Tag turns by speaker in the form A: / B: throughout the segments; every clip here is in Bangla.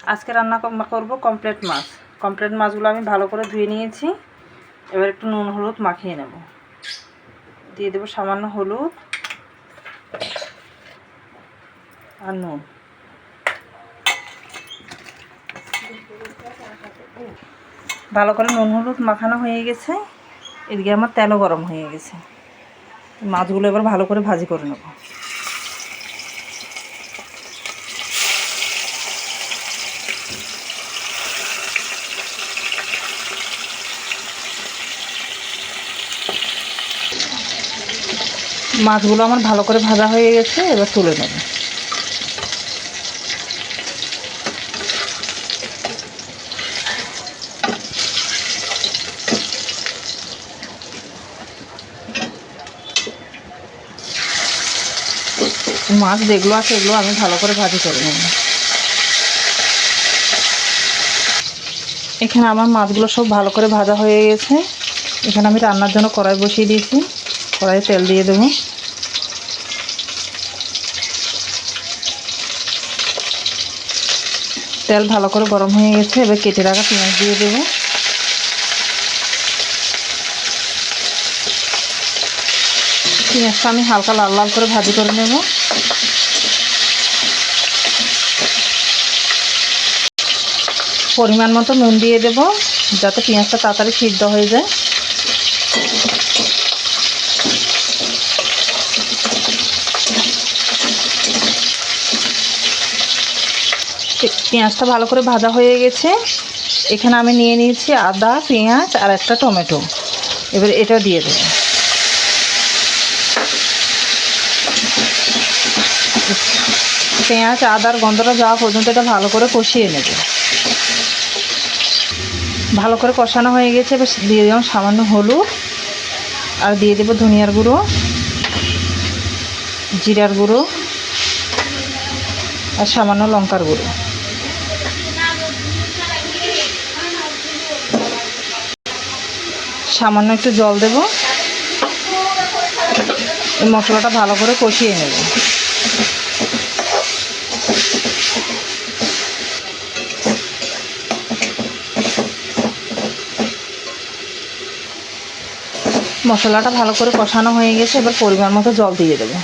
A: আজকে রান্না করব কমপ্লেট মাছ। কমপ্লেট মাছগুলো আমি ভালো করে ধুয়ে নিয়েছি। এবার একটু নুন হলুদ মাখিয়ে নেব। দিয়ে দেবো সামান্য হলুদ আর নুন। ভালো করে নুন হলুদ মাখানো হয়ে গেছে। এদিকে আমার তেলও গরম হয়ে গেছে। মাছগুলো এবার ভালো করে ভাজি করে নেব। মাছগুলো আমার ভালো করে ভাজা হয়ে গেছে, এবার তুলে নেব। মাছ যেগুলো আছে এগুলো আমি ভালো করে ভাজি করে নেব। এখানে আমার মাছগুলো সব ভালো করে ভাজা হয়ে গেছে। এখানে আমি রান্নার জন্য কড়াই বসিয়ে দিয়েছি। কড়াইয়ে তেল দিয়ে দেবো। তেল ভালো করে গরম হয়ে গেছে। এবার কেটে রাখা পেঁয়াজ দিয়ে দেবো। পেঁয়াজটা আমি হালকা লাল লাল করে ভাজি করে নেব। পরিমাণ মতো নুন দিয়ে দেব, যাতে পেঁয়াজটা তাড়াতাড়ি সিদ্ধ হয়ে যায়। পেঁয়াজটা ভালো করে ভাজা হয়ে গেছে। এখানে আমি নিয়ে নিয়েছি আদা, পেঁয়াজ আর একটা টমেটো। এবার এটা দিয়ে দেব। পেঁয়াজ আদার গন্ধটা যাওয়া পর্যন্ত এটা ভালো করে কষিয়ে নেব। ভালো করে কষানো হয়ে গেছে। এবার দিয়ে দিলাম সামান্য হলুদ আর দিয়ে দেবো ধনিয়ার গুঁড়ো, জিরার গুঁড়ো আর সামান্য লঙ্কার গুঁড়ো। সামান্য একটু জল দেব। এই মশলাটা ভালো করে কষিয়ে নেব। মশলাটা ভালো করে কষানো হয়ে গেছে। এবার পরিমাণ মতো জল দিয়ে দেবো।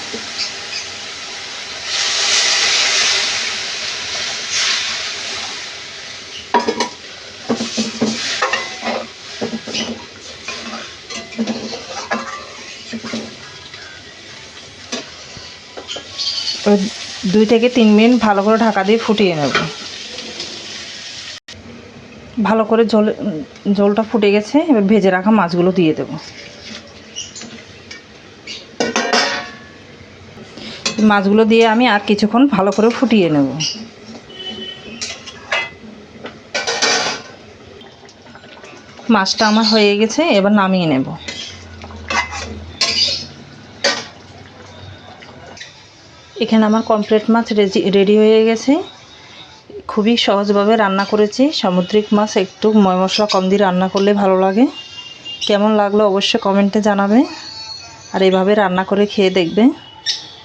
A: এবার 2 থেকে 3 মিনিট ভালো করে ঢাকা দিয়ে ফুটিয়ে নেব। ভালো করে জলটা ফুটে গেছে। এবার ভেজে রাখা মাছগুলো দিয়ে দেব। মাছগুলো দিয়ে আমি আর কিছুক্ষণ ভালো করে ফুটিয়ে নেব। মাছটা আমার হয়ে গেছে, এবার নামিয়ে নেব। এখানে আমার কমপ্লেট মাছ রেডি হয়ে গেছে। খুবই সহজভাবে রান্না করেছি। সামুদ্রিক মাছ একটু ময় মশলা কম দিয়ে রান্না করলে ভালো লাগে। কেমন লাগলো অবশ্যই কমেন্টে জানাবে। আর এইভাবে রান্না করে খেয়ে দেখবে,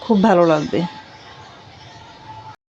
A: খুব ভালো লাগবে।